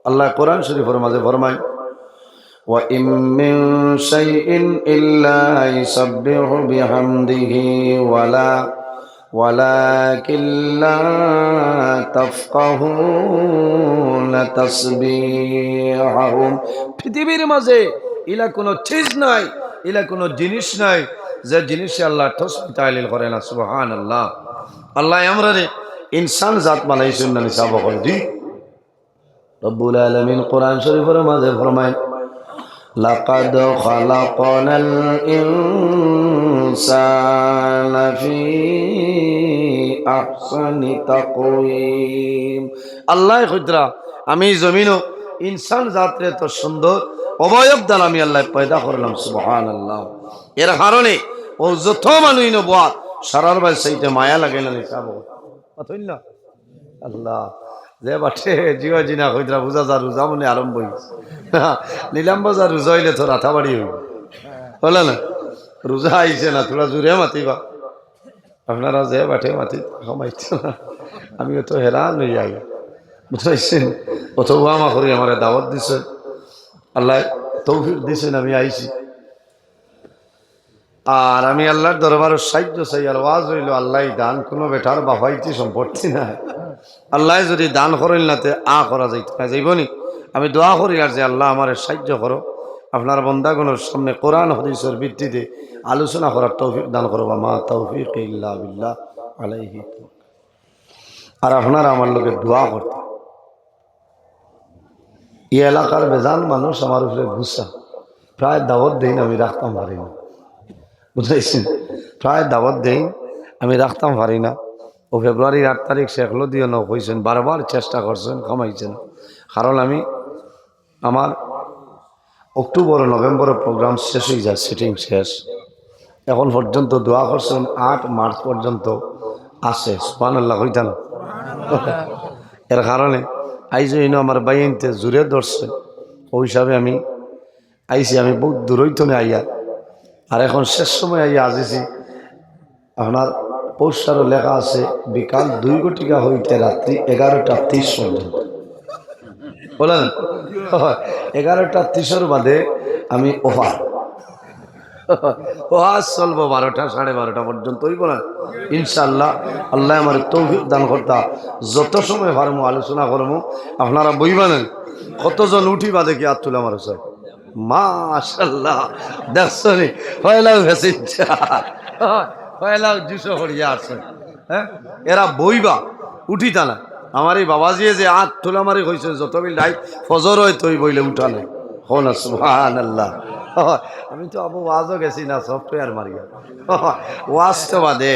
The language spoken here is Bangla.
আল্লাহ কোরআন শরীফের মাঝে ফরমায় ওয়া ইম মিন শাইইন ইল্লা ইউসাব্বিহু বিহামদিহি ওয়ালাকিন লা তাফকাহুনা তাসবিহাহুম। পৃথিবীর মাঝে ইলা কোনো চিজ নাই, ইলা কোনো জিনিস নাই যে জিনিসে আল্লাহ তাসবিহ তাহলিল করে না। সুবহানাল্লাহ। আল্লাহ আমরারে ইনসান জাত বানাইছেন না নিসাব করে দি রব্বুল আলামিন কোরআন শরীফের মাঝে ফরমায় লাকাদ খালাকনাল ইনসানা ফি আহসানি তাকওয়িম। আল্লাহ কইতরা আমি জমিনও ইনসান জাতরে তো সুন্দর অবয়ব দ্বারা আমি আল্লাহ পয়দা করলাম। সুবহানাল্লাহ। এর কারণে ও যত মানুষ নবুয়াত সারার ভাই সেইতে মায়া লাগে না নিসাব কতই না। আল্লাহ যে বাটে জিয়া জিনা কইতরা বুঝা যা রোজা মনে আরম্ভ হইছে নিলাম বাজার রোজা হইলে তো রাতাবাড়ি হইব বলে না রোজা আইছে না তোরা জোরে মাতিবা আপনারা যে বাটে মাতি কমাইছ না আমিও তো হেরান হয়ে যাই বুঝাইছেন কত আমা করি আমার দাওয়াত দিছে আল্লাহ তৌফিক দিছেন আমি আইছি আর আমি আল্লাহর দরবারের সাহায্য চাই আর ওয়াজ হইল আল্লাহ দান কোনো বেটার বাফাইতি সম্পত্তি না আল্লাহ যদি দান করেন নাতে করা যাইবনি আমি দোয়া করি আর যে আল্লাহ আমার সাহায্য করো আপনার বন্দাগণের সামনে কোরআন হাদিসের ভিত্তিতে আলোচনা করার তৌফিক দান করো মা তৌফিক ইল্লা বিল্লাহ আলাইহি। আর আপনারা আমার লোকের দোয়া করতে এই এলাকার বেজান মানুষ আমার উপরে গুসা প্রায় দাওয়াত দেন আমি রাখতাম পারি না বুঝাইছেন প্রায় দাওয়াত দেন আমি রাখতাম পারি না ও ফেব্রুয়ারির 8 তারিখ শেখলো দিয়ে ন হয়েছেন বারবার চেষ্টা করছেন কমাইছেন কারণ আমি আমার অক্টোবর নভেম্বরের প্রোগ্রাম শেষ হয়ে যায় সিটিং শেষ এখন পর্যন্ত দোয়া করছেন 8 মার্চ পর্যন্ত আসে সুবহানাল্লাহ হইতাম এর কারণে আইজ আমার বাইনতে জুড়ে ধরছে ওই হিসাবে আমি আইছি আমি বহুত দূরইতনে আইয়া আর এখন শেষ সময় আইয়া আসিছি আপনার পৌষারও লেখা আছে বিকাল 2 ঘটিকা হইতে রাত্রি 11:30 পর্যন্ত বলেন 11:30 বাদে আমি ওয়াজ চলবো 12টা 12:30 পর্যন্ত হইব না ইনশাআল্লাহ। আল্লাহ আমার তৌফিক দান করতা যত সময় পারমু আলোচনা করমু আপনারা বইবেন কতজন উঠিবা দেখি আর তুলে আমার স্যার মাশাআল্লাহ দেখছনি পয়লা ভেসে পয়লা জুসো হরিয়া আছে হ্যাঁ এরা বইবা উঠিতা না আমার এই বাবাজিয়ে যে আট তোলা মারি হয়েছে যত বিল ডাই ফজর হয় তুই বইলে উঠা নাই হো না সুবহানাল্লাহ। আমি তো আবু ওয়াজও গেছি না সফটওয়্যার মারিয়া ওয়াজ তো বাদে